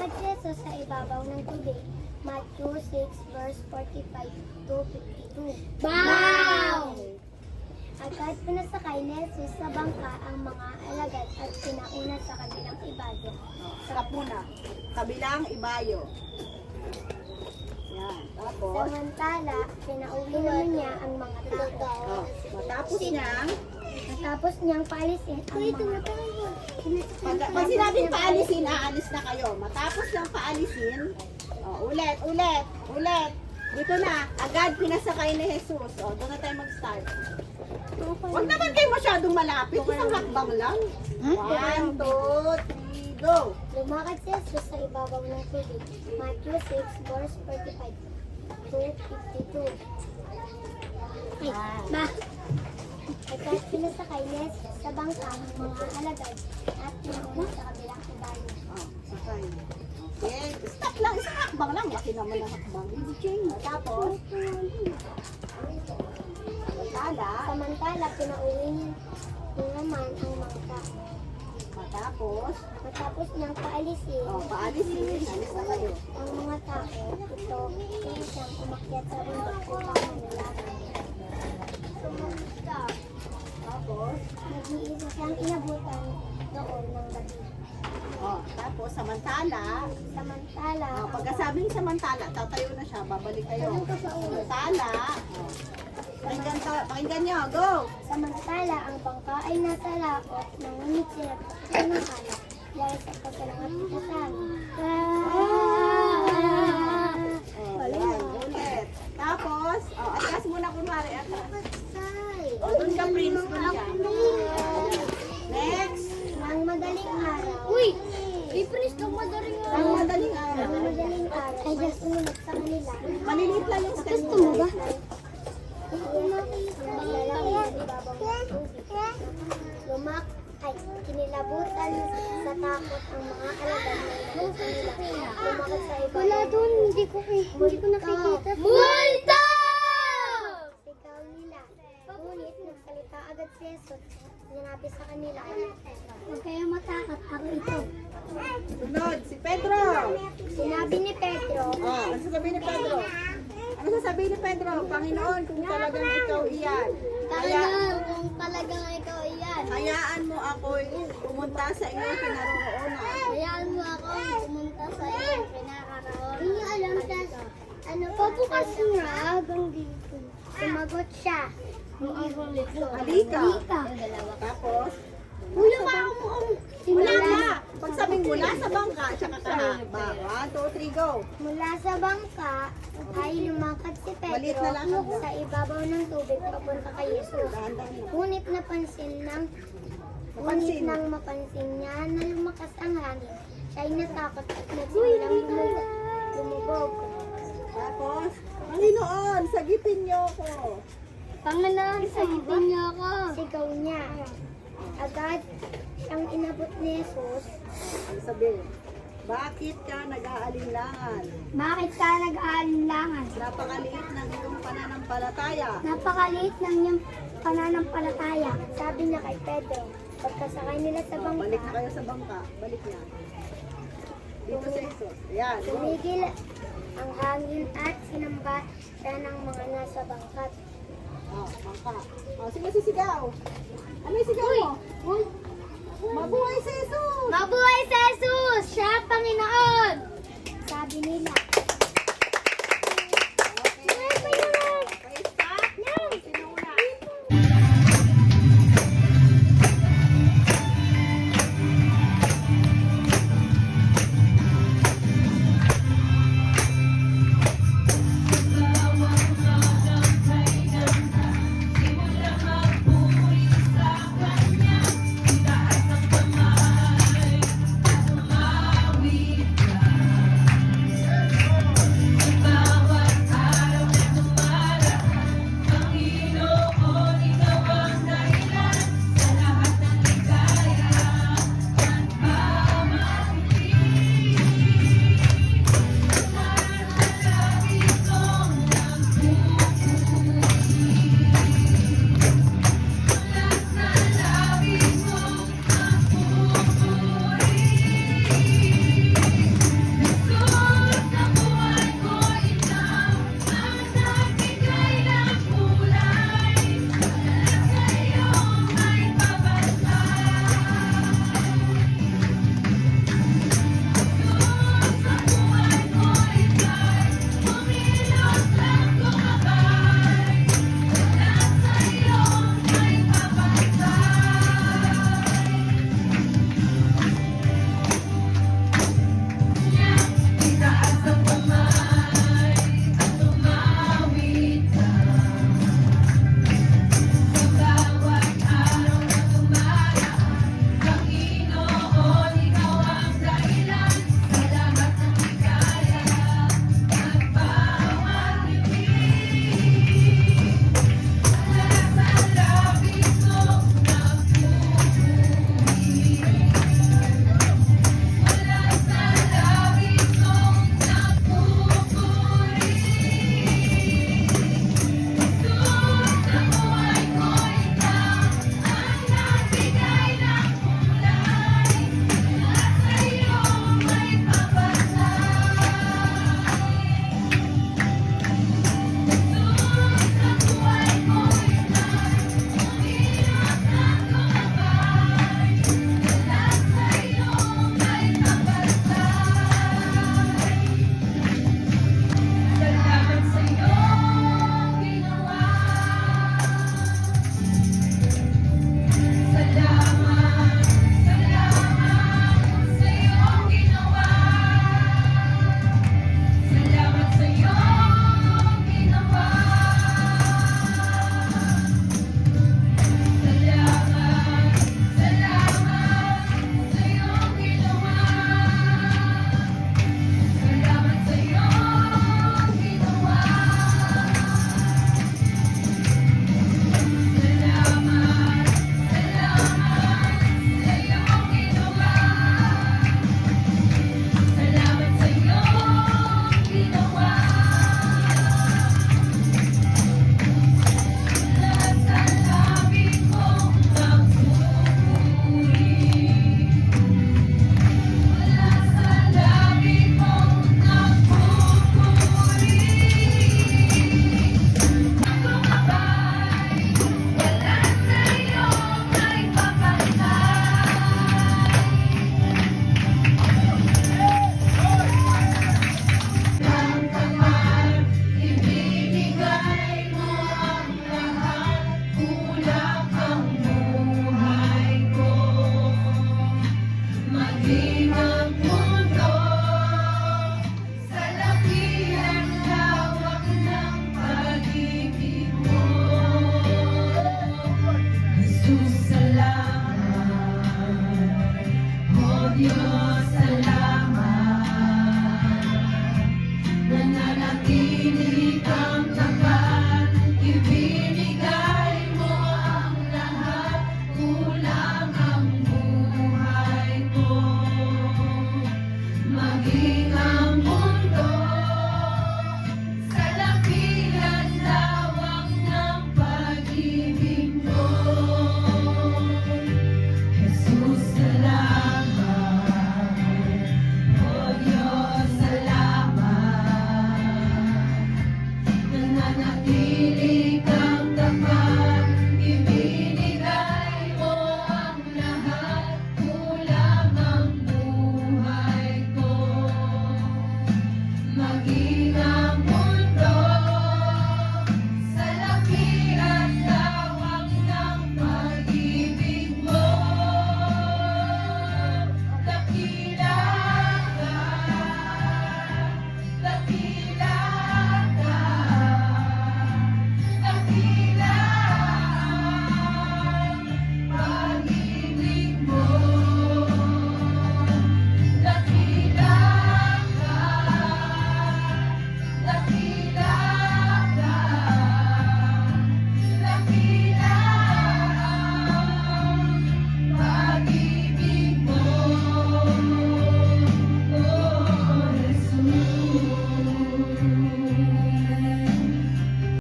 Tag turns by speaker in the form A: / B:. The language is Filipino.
A: Lumakad si Jesus sa ibabaw ng tubig. Matthew 6 verse 45 to 52.
B: Wow!
A: Agad pinasakay ni Jesus sa bangka ang mga alagad at pinauna sa kabilang ibayo.
C: Sarap muna. Kabilang ibayo. Yan. Tapos,
A: Samantala, pinauwi naman niya ang mga tao.
C: matapos niyang
A: paalisin ang mga
C: pag sinabing paalisin, aalis na kayo. Matapos niyang paalisin, ulit. Dito na, agad pinasakay ni Jesus. Doon na tayo mag-start. Huwag naman kayo masyadong malapit. Isang hakbang lang. 1, 2, 3, go!
A: Lumakad si Jesus sa ibabaw ng tubig. Matthew 6 verse 45 to 52. Ba? Agad pinasakay ni Jesus sa bangka ang mga alagad at pinauna sa kabilang ibayo.
C: Sakay. Okay, stop lang. Isang hakbang lang. Laki naman ang hakbang. Tapos,
A: Samantala, pinauwi niya naman ang mga tao. Matapos niyang paalisin,
C: alis na kayo.
A: ang mga tao, ito siyang umakyat sa bundok upang manalangin.
C: Tapos,
A: Nag-iisa siyang inabutan doon ng gabi.
C: tapos, samantala, pagkasabing samantala, tatayo na siya, babalik kayo. Samantala, pakinggan nyo, go!
A: Samantala, ang bangka ay nasa lakot ng ngunit sila ay nakalap dahil sa pagkalangat sa tangin.
C: Yan, ulit. Tapos, atras muna kunwari, atras. Doon ka, Prince, doon ka. Next.
A: Nang madaling araw,
C: Ang madaling araw.
A: ay sumunod sa kanila.
C: Maliliit lang yung step
A: Gusto mo ba? Kinilabutan sa takot ang mga alagad na lumakad sa iba. Wala doon, hindi ko nakikita.
B: Multo!
A: Sigaw nila. Ngunit nagsalita agad si Jesus. Sinabi sa kanila, huwag kayong matakot, ako ito.
C: Sunod, si Pedro.
A: Sinabi ni Pedro,
C: Ano sasabihin ni Pedro? Ano sasabihin ni Pedro? Panginoon, kung talagang ikaw iyan.
A: kung talagang ikaw iyan,
C: Hayaan mo ako'y pumunta sa iyong kinaroroonan.
A: hayaan mo ako pumunta sa iyong pinakaraon. Hindi alam sa pabukas nga hanggang dito. Sumagot siya.
C: Halika. Tapos,
A: Mula pa ako
C: mula ka. Pag sabing mula sa bangka, tsaka kahaba. 1, 2, 3, go.
A: Mula sa bangka ay lumakad si
C: Maliit
A: Pedro
C: na lakad na.
A: sa ibabaw ng tubig papunta kay Jesus.
C: Dahan-dahan lang.
A: Ngunit nang mapansin niya na lumakas ang hangin, siya ay natakot at nagsimulang lumubog.
C: Tapos, Panginoon, sagipin niyo ako.
A: Panginoon, sagipin niyo ako! Sigaw niya. Agad siyang inabot ni Jesus.
C: Ano sabihin? Bakit ka nag-aalinlangan?
A: Bakit ka nag-aalinlangan?
C: Napakaliit ng iyong pananampalataya.
A: Napakaliit ng iyong pananampalataya. Sabi niya kay Pedro. Pagkasakay nila sa
C: Balik na
A: bangka,
C: kayo sa bangka. Balik niya. Dito sa Jesus. Ayan, go.
A: tumigil ang hangin at sinamba siya ng mga nasa bangkat.
C: Bangka. Sino sisigaw? Ano yung sigaw mo? Mabuhay si Jesus!
B: Mabuhay sa Jesus! Siya ang Panginoon!
A: Sabi nila,